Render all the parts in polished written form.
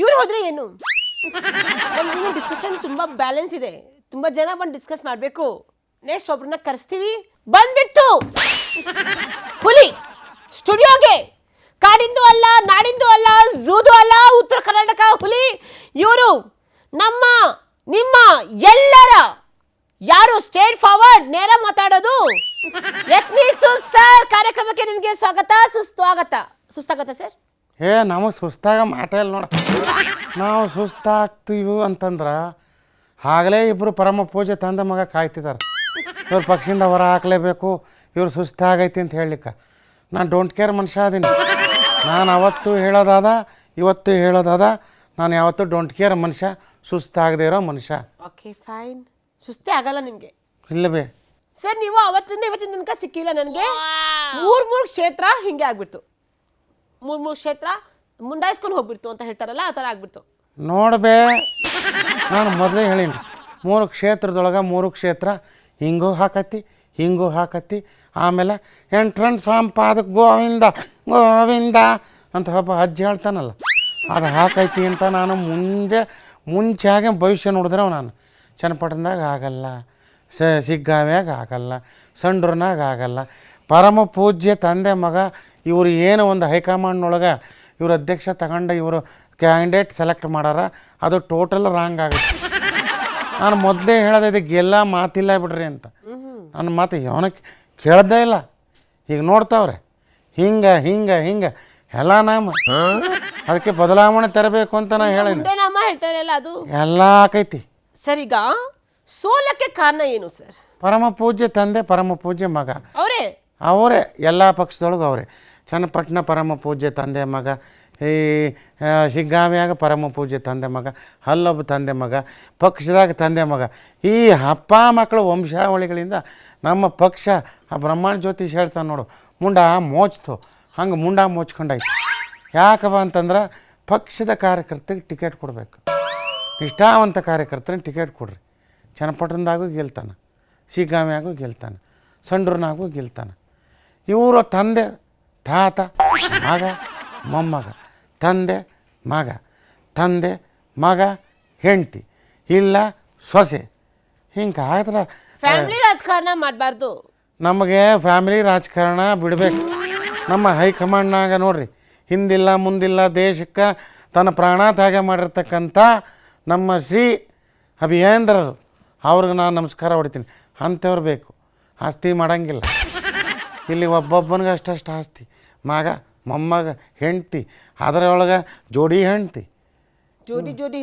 ಇವ್ರು ಹೋದ್ರೆ ಏನು? ನಮ್ದು ಡಿಸ್ಕಷನ್ ತುಂಬಾ ಬ್ಯಾಲೆನ್ಸ್ ಇದೆ, ತುಂಬಾ ಜನ ಬಂದು ಡಿಸ್ಕಸ್ ಮಾಡಬೇಕು. ನೆಕ್ಸ್ಟ್ ಒಬ್ರನ್ನ ಕರೆಸ್ತೀವಿ. ಬಂದ್ಬಿಟ್ಟು ಹುಲಿ ಸ್ಟುಡಿಯೋಗೆ, ಕಾಡಿಂದು ಅಲ್ಲ, ನಾಡಿಂದು ಅಲ್ಲ, ಝೂದು ಅಲ್ಲ, ಉತ್ತರ ಕರ್ನಾಟಕ ಹುಲಿ ಇವರು. ನಮ್ಮ ನಿಮ್ಮ ಎಲ್ಲರ ಯಾರು ಸ್ಟ್ರೇಟ್ ಫಾರ್ವರ್ಡ್ ನೇರ ಮಾತಾಡೋದು ಯತ್ನಿಸು ಸರ್. ಕಾರ್ಯಕ್ರಮಕ್ಕೆ ನಿಮಗೆ ಸ್ವಾಗತ. ಸುಸ್ತಾಗತ್ತ ಸರ್? ನಮಗೆ ಸುಸ್ತಾಗ ಮಾತಾಡಲ್ಲ ನೋಡ. ನಾವು ಸುಸ್ತಾಗ್ತೀವಿ ಅಂತಂದ್ರೆ ಆಗಲೇ ಇಬ್ಬರು ಪರಮ ಪೂಜೆ ತಂದೆ ಮಗ ಕಾಯ್ತಿದ್ದಾರೆ. ಇವ್ರ ಪಕ್ಷದಿಂದ ಹೊರ ಹಾಕಲೇಬೇಕು, ಇವ್ರು ಸುಸ್ತಾಗೈತಿ ಅಂತ ಹೇಳಲಿಕ್ಕೆ. ನಾನು ಡೋಂಟ್ ಕೇರ್ ಮನುಷ್ಯ ಅದೀನಿ. ನಾನು ಅವತ್ತು ಹೇಳೋದಾದ ಇವತ್ತು ಹೇಳೋದಾದ, ನಾನು ಯಾವತ್ತೂ ಡೋಂಟ್ ಕೇರ್ ಮನುಷ್ಯ, ಸುಸ್ತಾಗದೇ ಇರೋ ಮನುಷ್ಯ. Okay fine. ಸುಸ್ತೇ ಆಗಲ್ಲ ನಿಮಗೆ? ಇಲ್ಲವೇ ಸರ್, ನೀವು ಅವತ್ತಿಂದ ಇವತ್ತಿನ ತನಕ ಸಿಕ್ಕಿಲ್ಲ ನನಗೆ. ಮೂರು ಕ್ಷೇತ್ರ ಹಿಂಗೆ ಆಗ್ಬಿಡ್ತು. ಮೂರು ಕ್ಷೇತ್ರ ಮುಂಡಾಯಿಸ್ಕೊಂಡು ಹೋಗ್ಬಿಡ್ತು ಅಂತ ಹೇಳ್ತಾರಲ್ಲ, ಆ ಥರ ಆಗ್ಬಿಡ್ತು ನೋಡ್ಬೇ. ನಾನು ಮೊದಲೇ ಹೇಳೀನಿ, 3 ಕ್ಷೇತ್ರದೊಳಗೆ 3 ಕ್ಷೇತ್ರ ಹಿಂಗೂ ಹಾಕತ್ತಿ ಹಿಂಗೂ ಹಾಕತ್ತಿ. ಆಮೇಲೆ ಎಂಟ್ರೆನ್ಸ್ ಸಂಪಾದ ಗೋವಿಂದ ಗೋವಿಂದ ಅಂತ ಒಬ್ಬ ಅಜ್ಜಿ ಹೇಳ್ತಾನಲ್ಲ, ಅದು ಹಾಕೈತಿ ಅಂತ ನಾನು ಮುಂಚೆಯಾಗೆ ಭವಿಷ್ಯ ನೋಡಿದ್ರೆ ನಾನು ಚನ್ನಪಟ್ಟಣದಾಗ ಆಗಲ್ಲ, ಸಿಗ್ಗಾವ್ಯಾಗ ಆಗಲ್ಲ, ಸಂಡ್ರನಾಗ ಆಗಲ್ಲ. ಪರಮ ಪೂಜ್ಯ ತಂದೆ ಮಗ ಇವರು ಏನು ಒಂದು ಹೈಕಮಾಂಡ್ನೊಳಗೆ ಇವರು ಅಧ್ಯಕ್ಷ ತಗೊಂಡು ಇವರು ಕ್ಯಾಂಡಿಡೇಟ್ ಸೆಲೆಕ್ಟ್ ಮಾಡಾರ, ಅದು ಟೋಟಲ್ ರಾಂಗ್ ಆಗುತ್ತೆ. ನಾನು ಮೊದಲೇ ಹೇಳೋದು, ಇದಕ್ಕೆಲ್ಲ ಮಾತಿಲ್ಲ ಬಿಡ್ರಿ ಅಂತ. ನನ್ನ ಮಾತು ಅವನಕ್ಕೆ ಕೇಳ್ದೇ ಇಲ್ಲ. ಈಗ ನೋಡ್ತಾವ್ರೆ ಹಿಂಗೆ ಹಿಂಗೆ ಹಿಂಗೆ ಎಲ್ಲ ನಾಮ, ಅದಕ್ಕೆ ಬದಲಾವಣೆ ತರಬೇಕು ಅಂತ ನಾನು ಹೇಳಿದ್ದೆ. ಅದು ಎಲ್ಲ ಆಕೈತಿ ಸರ್. ಈಗ ಸೋಲಕ್ಕೆ ಕಾರಣ ಏನು ಸರ್? ಪರಮ ಪೂಜ್ಯ ತಂದೆ ಪರಮ ಪೂಜ್ಯ ಮಗ ಅವರೇ ಎಲ್ಲ ಪಕ್ಷದೊಳಗೆ ಅವರೇ. ಚನ್ನಪಟ್ಟಣ ಪರಮ ಪೂಜ್ಯ ತಂದೆ ಮಗ, ಈ ಶಿಗ್ಗಾವಿಯಾಗ ಪರಮ ಪೂಜ್ಯ ತಂದೆ ಮಗ, ಅಲ್ಲೊಬ್ಬ ತಂದೆ ಮಗ, ಪಕ್ಷದಾಗ ತಂದೆ ಮಗ. ಈ ಅಪ್ಪ ಮಕ್ಕಳು ವಂಶಾವಳಿಗಳಿಂದ ನಮ್ಮ ಪಕ್ಷ ಆ ಬ್ರಹ್ಮಾಂಡ ಜ್ಯೋತಿಷ್ ಹೇಳ್ತಾನೆ ನೋಡು, ಮುಂಡ ಮೋಚ್ತು ಹಂಗೆ ಮುಂಡ ಮೋಚ್ಕೊಂಡಾಯ್ತು. ಯಾಕಪ್ಪ ಅಂತಂದ್ರೆ ಪಕ್ಷದ ಕಾರ್ಯಕರ್ತರಿಗೆ ಟಿಕೆಟ್ ಕೊಡಬೇಕು. ನಿಷ್ಠಾವಂತ ಕಾರ್ಯಕರ್ತರಿಗೆ ಟಿಕೆಟ್ ಕೊಡ್ರಿ. ಚನ್ನಪಟ್ಟಣದಾಗೂ ಗೆಲ್ತಾನೆ, ಶಿಗ್ಗಾವಿಯಾಗೂ ಗೆಲ್ತಾನೆ, ಸಂಡ್ರನಾಗೂ ಗೆಲ್ತಾನೆ. ಇವರು ತಂದೆ ತಾತ ಮಗ ಮೊಮ್ಮಗ, ತಂದೆ ಮಗ, ತಂದೆ ಮಗ ಹೆಂಡತಿ, ಇಲ್ಲ ಸೊಸೆ, ಹಿಂಗೆ ಆದ್ರೆ ಫ್ಯಾಮಿಲಿ ರಾಜಕಾರಣ ಮಾಡಬಾರ್ದು. ನಮಗೆ ಫ್ಯಾಮಿಲಿ ರಾಜಕಾರಣ ಬಿಡಬೇಕು. ನಮ್ಮ ಹೈಕಮಾಂಡ್ನಾಗ ನೋಡ್ರಿ, ಹಿಂದಿಲ್ಲ ಮುಂದಿಲ್ಲ ದೇಶಕ್ಕೆ ತನ್ನ ಪ್ರಾಣ ತ್ಯಾಗ ಮಾಡಿರ್ತಕ್ಕಂಥ ನಮ್ಮ ಶ್ರೀ ಅಭಿಯೇಂದ್ರರು, ಅವ್ರಿಗೆ ನಾನು ನಮಸ್ಕಾರ ಹೊಡಿತೀನಿ. ಅಂಥವ್ರು ಬೇಕು. ಆಸ್ತಿ ಮಾಡೋಂಗಿಲ್ಲ ಇಲ್ಲಿ. ಒಬ್ಬೊಬ್ಬನಿಗೆ ಅಷ್ಟಷ್ಟು ಆಸ್ತಿ, ಮಗ ಮೊಮ್ಮಗ ಹೆಂಡ್ತಿ, ಅದರೊಳಗೆ ಜೋಡಿ ಹೆಂಡ್ತಿ, ಜೋಡಿ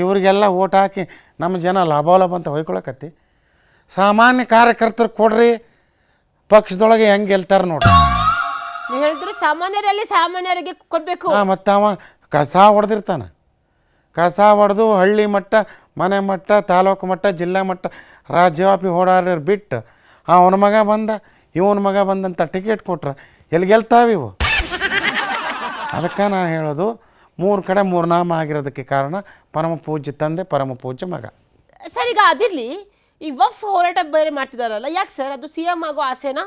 ಇವ್ರಿಗೆಲ್ಲ ಓಟ್ ಹಾಕಿ ನಮ್ಮ ಜನ ಲಾಭ ಅಂತ ಹೊಯ್ಕೊಳಕತ್ತಿ. ಸಾಮಾನ್ಯ ಕಾರ್ಯಕರ್ತರು ಕೊಡ್ರಿ, ಪಕ್ಷದೊಳಗೆ ಹೆಂಗೆ ಗೆಲ್ತಾರೆ ನೋಡ್ರಿ. ನೀವು ಹೇಳಿದ್ರು ಸಾಮಾನ್ಯರಲ್ಲಿ ಸಾಮಾನ್ಯರಿಗೆ ಕೊಡಬೇಕು. ಮತ್ತು ಅವ ಕಸ ಹೊಡೆದಿರ್ತಾನೆ. ಕಸ ಹೊಡೆದು ಹಳ್ಳಿ ಮಟ್ಟ, ಮನೆ ಮಟ್ಟ, ತಾಲೂಕು ಮಟ್ಟ, ಜಿಲ್ಲಾ ಮಟ್ಟ, ರಾಜ್ಯವ್ಯಾಪಿ ಓಡಾಡ್ರ ಬಿಟ್ಟು ಅವನ ಮಗ ಬಂದ ಇವನ ಮಗ ಬಂದಂಥ ಟಿಕೆಟ್ ಕೊಟ್ರೆ ಎಲ್ಲಿ ಗೆಲ್ತಾವಿವು? ಅದಕ್ಕೆ ನಾನು ಹೇಳೋದು, 3 ಕಡೆ 3 ನಾಮ ಆಗಿರೋದಕ್ಕೆ ಕಾರಣ ಪರಮ ಪೂಜ್ಯ ತಂದೆ ಪರಮ ಪೂಜ್ಯ ಮಗ. ಸರ್, ಈಗ ಅದಿರಲಿ, ಈ ವಫ್ ಹೋರಾಟ ಬೇರೆ ಮಾಡ್ತಿದಾರಲ್ಲ, ಯಾಕೆ ಸರ್? ಅದು CM ಆಗೋ ಆಸೆನಾ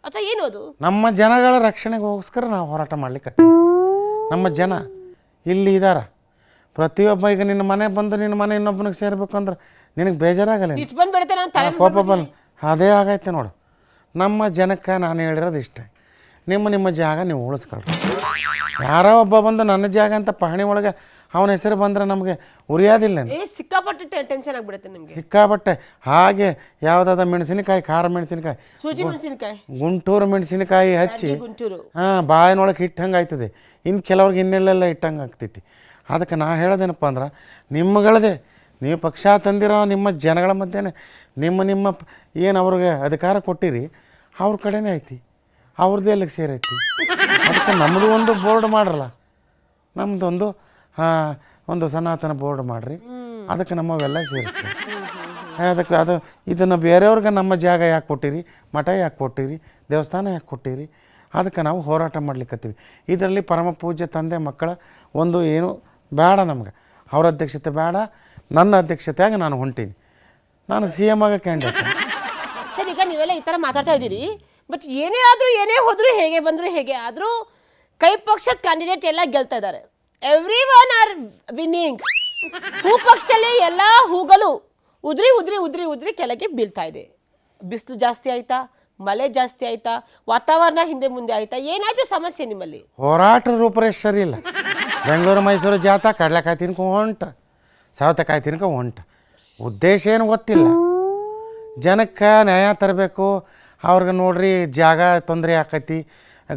ಅಥವಾ ಏನು ಅದು? ನಮ್ಮ ಜನಗಳ ರಕ್ಷಣೆಗೋಸ್ಕರ ನಾವು ಹೋರಾಟ ಮಾಡ್ಲಿಕ್ಕೆ. ನಮ್ಮ ಜನ ಇಲ್ಲಿ ಇದ್ದಾರ. ಪ್ರತಿಯೊಬ್ಬ ಈಗ ನಿನ್ನ ಮನೆ ಬಂದು ನಿನ್ನ ಮನೆ ಇನ್ನೊಬ್ಬನಿಗೆ ಸೇರ್ಬೇಕು ಅಂದ್ರೆ ನಿನಗೆ ಬೇಜಾರಾಗಲ್ಲ, ಕೋಪ ಬಂದು ಅದೇ ಆಗೈತೆ ನೋಡು. ನಮ್ಮ ಜನಕ್ಕೆ ನಾನು ಹೇಳಿರೋದು ಇಷ್ಟ, ನಿಮ್ಮ ಜಾಗ ನೀವು ಉಳಿಸ್ಕೊಳ್ರಿ. ಯಾರೋ ಒಬ್ಬ ಬಂದು ನನ್ನ ಜಾಗ ಅಂತ ಪಹಣಿ ಒಳಗೆ ಅವನ ಹೆಸರು ಬಂದರೆ ನಮಗೆ ಉರಿಯೋದಿಲ್ಲ. ಸಿಕ್ಕಾಪಟ್ಟೆ ಟೆನ್ಷನ್ ಆಗಿಬಿಡುತ್ತೆ ನಿಮಗೆ. ಸಿಕ್ಕಾಪಟ್ಟೆ. ಹಾಗೆ ಯಾವುದಾದ ಮೆಣಸಿನಕಾಯಿ, ಖಾರ ಮೆಣಸಿನಕಾಯಿ, ಸೂಜಿ ಮೆಣಸಿನಕಾಯಿ, ಗುಂಟೂರು ಮೆಣಸಿನಕಾಯಿ ಹಚ್ಚಿ ಬಾಯಿನೊಳಗೆ ಹಿಟ್ಟಂಗೆ ಆಯ್ತದೆ. ಇನ್ನು ಕೆಲವ್ರಿಗೆ ಇನ್ನೆಲ್ಲೆಲ್ಲ ಇಟ್ಟಂಗೆ ಆಗ್ತೈತಿ. ಅದಕ್ಕೆ ನಾ ಹೇಳೋದೇನಪ್ಪ ಅಂದ್ರೆ, ನಿಮ್ಮಗಳದೇ ನೀವು ಪಕ್ಷ ತಂದಿರೋ ನಿಮ್ಮ ಜನಗಳ ಮಧ್ಯೆ ನಿಮ್ಮ ಏನು ಅವ್ರಿಗೆ ಅಧಿಕಾರ ಕೊಟ್ಟಿರಿ, ಅವ್ರ ಕಡೆನೇ ಐತಿ, ಅವ್ರದ್ದು ಎಲ್ಲಿಗೆ ಸೇರೈತಿ. ಅದಕ್ಕೆ ನಮ್ಮದು ಒಂದು ಬೋರ್ಡ್ ಮಾಡ್ರಲ್ಲ, ನಮ್ಮದೊಂದು ಒಂದು ಸನಾತನ ಬೋರ್ಡ್ ಮಾಡಿರಿ, ಅದಕ್ಕೆ ನಮ್ಮವೆಲ್ಲ ಸೇರಿಸ್ತೀವಿ. ಅದಕ್ಕೆ ಇದನ್ನು ಬೇರೆಯವ್ರಿಗೆ ನಮ್ಮ ಜಾಗ ಯಾಕೆ ಕೊಟ್ಟಿರಿ, ಮಠ ಯಾಕೆ ಕೊಟ್ಟಿರಿ, ದೇವಸ್ಥಾನ ಯಾಕೆ ಕೊಟ್ಟಿರಿ, ಅದಕ್ಕೆ ನಾವು ಹೋರಾಟ ಮಾಡ್ಲಿಕ್ಕತ್ತೀವಿ. ಇದರಲ್ಲಿ ಪರಮ ಪೂಜ್ಯ ತಂದೆ ಮಕ್ಕಳ ಒಂದು ಏನು ಬೇಡ ನಮ್ಗೆ. ಅವ್ರ ಅಧ್ಯಕ್ಷತೆ ಬೇಡ, ನನ್ನ ಅಧ್ಯಕ್ಷತೆಯಾಗಿ ನಾನು ಹೊಂಟೀನಿ. ನಾನು CM ಆಗ ಕ್ಯಾಂಡಿಡೇಟ್. ಸರ್, ಈಗ ನೀವೆಲ್ಲ ಈ ಥರ ಮಾತಾಡ್ತಾ ಇದ್ದೀರಿ, ಬಟ್ ಏನೇ ಆದರೂ ಏನೇ ಹೋದರೂ ಹೇಗೆ ಬಂದರೂ ಹೇಗೆ ಆದರೂ ಕೈ ಪಕ್ಷದ ಕ್ಯಾಂಡಿಡೇಟ್ ಎಲ್ಲ ಗೆಲ್ತಾ ಇದ್ದಾರೆ. Everyone R winning. ಹೂ ಪಕ್ಷದಲ್ಲಿ ಎಲ್ಲ ಹೂಗಳು ಉದ್ರಿ ಉದ್ರಿ ಉದ್ರಿ ಉದ್ರಿ ಕೆಳಗೆ ಬೀಳ್ತಾ ಇದೆ. ಬಿಸಿಲು ಜಾಸ್ತಿ ಆಯ್ತಾ, ಮಳೆ ಜಾಸ್ತಿ ಆಯ್ತಾ, ವಾತಾವರಣ ಹಿಂದೆ ಮುಂದೆ ಆಯ್ತಾ, ಏನಾಯ್ತು ಸಮಸ್ಯೆ ನಿಮ್ಮಲ್ಲಿ? ಹೋರಾಟದ ರೂಪರೇಷ್ ಸರಿ ಇಲ್ಲ. ಬೆಂಗಳೂರು ಮೈಸೂರು ಜಾತ ಕಡಲೆಕಾಯಿ ತಿನ್ಕೊ ಹೊಂಟ, ಸೌತೆಕಾಯಿ ತಿನ್ಕೊ ಹೊಂಟ. ಉದ್ದೇಶ ಏನು ಗೊತ್ತಿಲ್ಲ. ಜನಕ್ಕೆ ನ್ಯಾಯ ತರಬೇಕು. ಅವ್ರಿಗೆ ನೋಡ್ರಿ ಜಾಗ ತೊಂದರೆ ಆಕೈತಿ,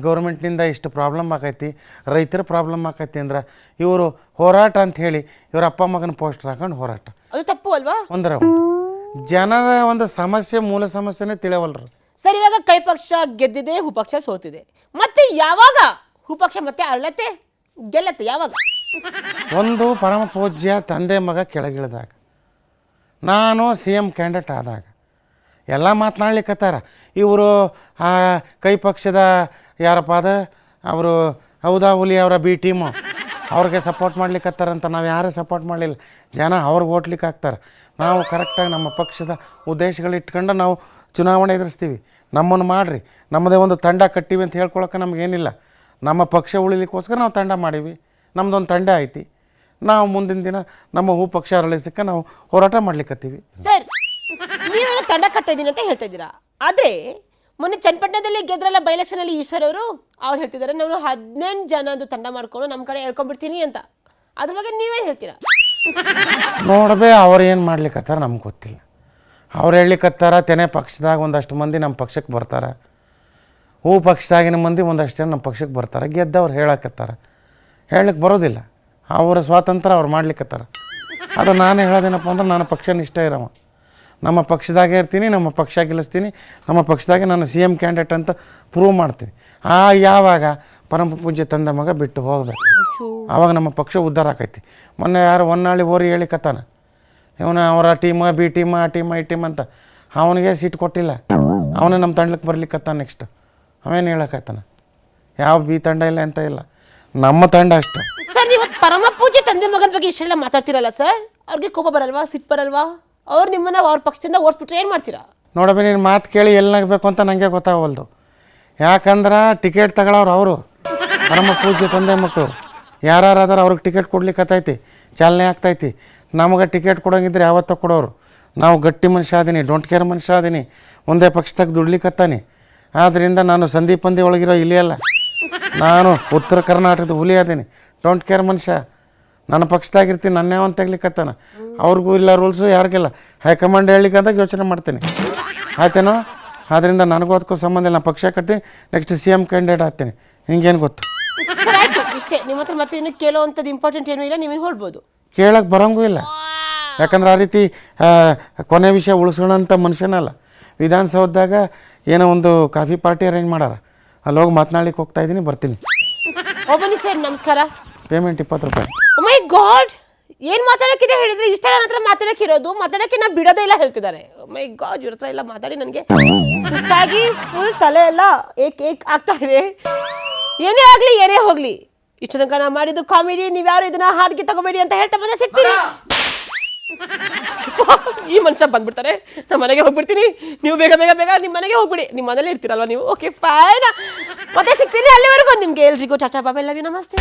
ಗೌರ್ಮೆಂಟ್ನಿಂದ ಇಷ್ಟು ಪ್ರಾಬ್ಲಮ್ ಆಕೈತಿ, ರೈತರ ಪ್ರಾಬ್ಲಮ್ ಆಕೈತಿ ಅಂದ್ರೆ ಇವರು ಹೋರಾಟ ಅಂಥೇಳಿ ಇವ್ರ ಅಪ್ಪ ಮಗನ ಪೋಸ್ಟರ್ ಹಾಕೊಂಡು ಹೋರಾಟ. ಅದು ತಪ್ಪು ಅಲ್ವಾ? ಒಂದರ ಜನರ ಒಂದು ಸಮಸ್ಯೆ, ಮೂಲ ಸಮಸ್ಯೆನೇ ತಿಳಿಯವಲ್ರು. ಸರ್, ಇವಾಗ ಕೈ ಪಕ್ಷ ಗೆದ್ದಿದೆ, ಹೂಪಕ್ಷ ಸೋತಿದೆ. ಮತ್ತೆ ಯಾವಾಗ ಹೂಪಕ್ಷ ಮತ್ತೆ ಅರಳತ್ತೆ, ಗೆಲ್ಲತ್ತೆ? ಯಾವಾಗ? ಒಂದು ಪರಮ ಪೂಜ್ಯ ತಂದೆ ಮಗ ಕೆಳಗಿಳಿದಾಗ, ನಾನು CM ಕ್ಯಾಂಡಿಡೇಟ್ ಆದಾಗ ಎಲ್ಲ ಮಾತನಾಡ್ಲಿಕ್ಕತ್ತಾರ. ಇವರು ಆ ಕೈ ಪಕ್ಷದ ಯಾರಪ್ಪ ಅದ ಅವರು ಹೌದಾ ಹುಲಿ ಅವರ B ಟೀಮು ಅವ್ರಿಗೆ ಸಪೋರ್ಟ್ ಮಾಡ್ಲಿಕ್ಕತ್ತಾರಂತ. ನಾವು ಯಾರೂ ಸಪೋರ್ಟ್ ಮಾಡಲಿಲ್ಲ. ಜನ ಅವ್ರಿಗೆ ಓಟ್ಲಿಕ್ಕೆ ಹಾಕ್ತಾರೆ. ನಾವು ಕರೆಕ್ಟಾಗಿ ನಮ್ಮ ಪಕ್ಷದ ಉದ್ದೇಶಗಳು ಇಟ್ಕೊಂಡು ನಾವು ಚುನಾವಣೆ ಎದುರಿಸ್ತೀವಿ. ನಮ್ಮನ್ನು ಮಾಡಿರಿ, ನಮ್ಮದೇ ಒಂದು ತಂಡ ಕಟ್ಟಿವಿ ಅಂತ ಹೇಳ್ಕೊಳಕ್ಕೆ ನಮಗೇನಿಲ್ಲ. ನಮ್ಮ ಪಕ್ಷ ಉಳಿಲಿಕ್ಕೋಸ್ಕರ ನಾವು ತಂಡ ಮಾಡೀವಿ. ನಮ್ಮದೊಂದು ತಂಡ ಐತಿ. ನಾವು ಮುಂದಿನ ದಿನ ನಮ್ಮ ಹೂ ಪಕ್ಷ ಅರಳಿಸಕ್ಕೆ ನಾವು ಹೋರಾಟ ಮಾಡ್ಲಿಕ್ಕತ್ತೀವಿ. ಸರ್, ನೀವೇನೋ ತಂಡ ಕಟ್ತಾ ಇದ್ದೀನಿ ಅಂತ ಹೇಳ್ತಾ ಇದ್ದೀರಾ. ಆದರೆ ಮೊನ್ನೆ ಚನ್ನಪಟ್ಟಣದಲ್ಲಿ ಗೆದ್ರಲ್ಲ ಬೈ ಎಲೆಕ್ಷನಲ್ಲಿ ಈಶ್ವರ್ ಅವರು, ಅವ್ರು ಹೇಳ್ತಿದ್ದಾರೆ ನಾನು 18 ಜನದ್ದು ತಂಡ ಮಾಡ್ಕೊಂಡು ನಮ್ಮ ಕಡೆ ಹೇಳ್ಕೊಂಡ್ಬಿಡ್ತೀನಿ ಅಂತ. ಅದ್ರ ಬಗ್ಗೆ ನೀವೇನು ಹೇಳ್ತೀರಾ? ನೋಡಬೇ ಅವ್ರು ಏನು ಮಾಡ್ಲಿಕ್ಕತ್ತಾರ ನಮ್ಗೆ ಗೊತ್ತಿಲ್ಲ. ಅವ್ರು ಹೇಳಲಿಕ್ಕತ್ತಾರ ತೆನೆ ಪಕ್ಷದಾಗ ಒಂದಷ್ಟು ಮಂದಿ ನಮ್ಮ ಪಕ್ಷಕ್ಕೆ ಬರ್ತಾರೆ, ಹೂ ಪಕ್ಷದಾಗಿನ ಮಂದಿ ಒಂದಷ್ಟು ಜನ ನಮ್ಮ ಪಕ್ಷಕ್ಕೆ ಬರ್ತಾರೆ. ಗೆದ್ದವ್ರು ಹೇಳಕತ್ತಾರ, ಹೇಳಕ್ಕೆ ಬರೋದಿಲ್ಲ. ಅವರ ಸ್ವಾತಂತ್ರ್ಯ ಅವ್ರು ಮಾಡ್ಲಿಕ್ಕತ್ತಾರ. ಅದು ನಾನು ಹೇಳೋದೇನಪ್ಪ ಅಂದ್ರೆ ನಾನು ಪಕ್ಷ ನಿಷ್ಠ ಇರವ. ನಮ್ಮ ಪಕ್ಷದಾಗೆ ಇರ್ತೀನಿ, ನಮ್ಮ ಪಕ್ಷ ಗೆಲ್ಲಿಸ್ತೀನಿ, ನಮ್ಮ ಪಕ್ಷದಾಗೆ ನಾನು CM ಕ್ಯಾಂಡಿಡೇಟ್ ಅಂತ ಪ್ರೂವ್ ಮಾಡ್ತೀನಿ. ಯಾವಾಗ ಪರಮ ಪೂಜ್ಯ ತಂದೆ ಮಗ ಬಿಟ್ಟು ಹೋಗ್ಬೇಕು, ಆವಾಗ ನಮ್ಮ ಪಕ್ಷ ಉದ್ಧಾರ ಆಕೈತಿ. ಮೊನ್ನೆ ಯಾರು ಹೊನ್ನಾಳಿ ಓರಿ ಹೇಳಿಕತ್ತಾನ, ಇವನು ಅವರ ಟೀಮ B ಟೀಮ ಆ ಟೀಮ ಈ ಟೀಮ್ ಅಂತ. ಅವನಿಗೆ ಸೀಟ್ ಕೊಟ್ಟಿಲ್ಲ, ಅವನೇ ನಮ್ಮ ತಂಡಕ್ಕೆ ಬರ್ಲಿಕ್ಕತ್ತಾನ. ನೆಕ್ಸ್ಟ್ ಅವೇನು ಹೇಳಕತ್ತಾನ, ಯಾವ B ತಂಡ ಇಲ್ಲ ಅಂತ ಇಲ್ಲ, ನಮ್ಮ ತಂಡ ಅಷ್ಟೆ. ಸರ್, ನೀವು ಪರಮ ಪೂಜೆ ತಂದೆ ಮಗನ ಬಗ್ಗೆ ಇಷ್ಟೆಲ್ಲ ಮಾತಾಡ್ತಿರಲ್ಲ ಸರ್, ಅವ್ರಿಗೆ ಕೋಪ ಬರಲ್ವಾ, ಸಿಟ್ಟು ಬರಲ್ವಾ? ಅವ್ರು ನಿಮ್ಮನ್ನ ಅವ್ರ ಪಕ್ಷದಿಂದ ಓಡಿಸ್ಬಿಟ್ರೆ ಏನು ಮಾಡ್ತೀರಾ? ನೋಡಬೇ, ನೀನು ಮಾತು ಕೇಳಿ ಎಲ್ಲಾಗಬೇಕು ಅಂತ ನನಗೆ ಗೊತ್ತಾಗವಲ್ದು. ಯಾಕಂದ್ರೆ ಟಿಕೆಟ್ ತಗೊಳ್ಳೋರು ಅವರು, ಪರಮ ಪೂಜ್ಯ ತಂದೆ ಮಕ್ಕಳು ಯಾರಾದ್ರೆ ಅವ್ರಿಗೆ ಟಿಕೆಟ್ ಕೊಡ್ಲಿಕ್ಕತ್ತೈತಿ, ಚಾಲನೆ ಆಗ್ತೈತಿ. ನಮಗೆ ಟಿಕೆಟ್ ಕೊಡೋಂಗಿದ್ರೆ ಯಾವತ್ತೂ ಕೊಡೋರು. ನಾವು ಗಟ್ಟಿ ಮನುಷ್ಯ ಅದೀನಿ, ಡೋಂಟ್ ಕೇರ್ ಮನುಷ್ಯ ಅದೀನಿ, ಒಂದೇ ಪಕ್ಷದಾಗ ದುಡ್ಲಿಕ್ಕತ್ತಾನೆ. ಆದ್ದರಿಂದ ನಾನು ಸಂದೀಪ್ ಪಂದಿ ಒಳಗಿರೋ ಇಲ್ಲಿ ಅಲ್ಲ, ನಾನು ಉತ್ತರ ಕರ್ನಾಟಕದ ಹುಲಿ ಅದೀನಿ, ಡೋಂಟ್ ಕೇರ್ ಮನುಷ್ಯ. ನನ್ನ ಪಕ್ಷದಾಗಿರ್ತೀನಿ, ನನ್ನೇ ಒಂದು ತೆಗ್ಲಿಕ್ಕತ್ತಾನ. ಅವ್ರಿಗೂ ಇಲ್ಲ ರೂಲ್ಸು, ಯಾರಿಗಿಲ್ಲ. ಹೈಕಮಾಂಡ್ ಹೇಳಿಕ್ಕಂದಾಗ ಯೋಚನೆ ಮಾಡ್ತೀನಿ, ಆಯ್ತೇನೋ. ಆದ್ದರಿಂದ ನನಗೂ ಅದಕ್ಕೂ ಸಂಬಂಧ ಇಲ್ಲ. ನಾನು ಪಕ್ಷ ಕಟ್ತೀನಿ, ನೆಕ್ಸ್ಟ್ CM ಕ್ಯಾಂಡಿಡೇಟ್ ಆಗ್ತೀನಿ. ನಿಂಗೇನು ಗೊತ್ತು? ಸರ್, ಆಯ್ತು, ಇಷ್ಟೇ. ನಿಮ್ಮ ಹತ್ರ ಮತ್ತೆ ಇನ್ನು ಕೇಳೋವಂಥದ್ದು ಇಂಪಾರ್ಟೆಂಟ್ ಏನೂ ಇಲ್ಲ, ನೀವೇನು ಹೇಳ್ಬೋದು. ಕೇಳಕ್ಕೆ ಬರೋಂಗೂ ಇಲ್ಲ. ಯಾಕಂದ್ರೆ ಆ ರೀತಿ ಕೊನೆ ವಿಷಯ ಉಳಿಸೋಣಂಥ ಮನುಷ್ಯನಲ್ಲ. ವಿಧಾನಸೌಧದಾಗ ಏನೋ ಒಂದು ಕಾಫಿ ಪಾರ್ಟಿ ಅರೇಂಜ್ ಮಾಡಾರ, ಅಲ್ಲಿ ಹೋಗಿ ಮಾತನಾಡ್ಲಿಕ್ಕೆ ಹೋಗ್ತಾಯಿದ್ದೀನಿ, ಬರ್ತೀನಿ. ಬನ್ನಿ ಸರ್, ನಮಸ್ಕಾರ. ಪೇಮೆಂಟ್ 20 ರೂಪಾಯಿ. ಮೈ ಗಾಡ್, ಏನು ಮಾತಾಡೋಕ್ಕಿದೆ ಹೇಳಿದ್ರೆ? ಇಷ್ಟ ನನ್ನ ಹತ್ರ ಮಾತಾಡೋಕ್ಕಿರೋದು, ಮಾತಾಡೋಕ್ಕೆ ನಾ ಬಿಡೋದೇ ಇಲ್ಲ ಹೇಳ್ತಿದ್ದಾರೆ. ಮೈ ಗಾಡ್, ಇವ್ರ ಹತ್ರ ಎಲ್ಲ ಮಾತಾಡಿ ನನಗೆ ಸುಸ್ತಾಗಿ ಫುಲ್ ತಲೆ ಎಲ್ಲ ಏಕ್ ಆಗ್ತಾ ಇದೆ. ಏನೇ ಆಗಲಿ ಏನೇ ಹೋಗಲಿ, ಇಷ್ಟು ತನಕ ನಾ ಮಾಡಿದ್ದು ಕಾಮಿಡಿ. ನೀವ್ಯಾರು ಇದನ್ನ ಹಾಡಿಗೆ ತಗೋಬೇಡಿ ಅಂತ ಹೇಳ್ತಾ ಬಂದೆ ಸಿಗ್ತೀನಿ. ಈ ಮನುಷ್ಯ ಬಂದ್ಬಿಡ್ತಾರೆ, ನಮ್ಮ ಮನೆಗೆ ಹೋಗ್ಬಿಡ್ತೀನಿ. ನೀವು ಬೇಗ ಬೇಗ ಬೇಗ ನಿಮ್ಮ ಮನೆಗೆ ಹೋಗ್ಬಿಡಿ. ನಿಮ್ಮ ಮನೇಲಿ ಇರ್ತೀರಲ್ವ ನೀವು? ಓಕೆ ಫೈನ್, ಮತ್ತೆ ಸಿಗ್ತೀನಿ. ಅಲ್ಲಿವರೆಗೂ ನಿಮ್ಗೆ ಎಲ್ರಿಗೂ ಟಾಟಾ ಬಾಬಾ, ಲವ್ ಯು, ನಮಸ್ತೆ.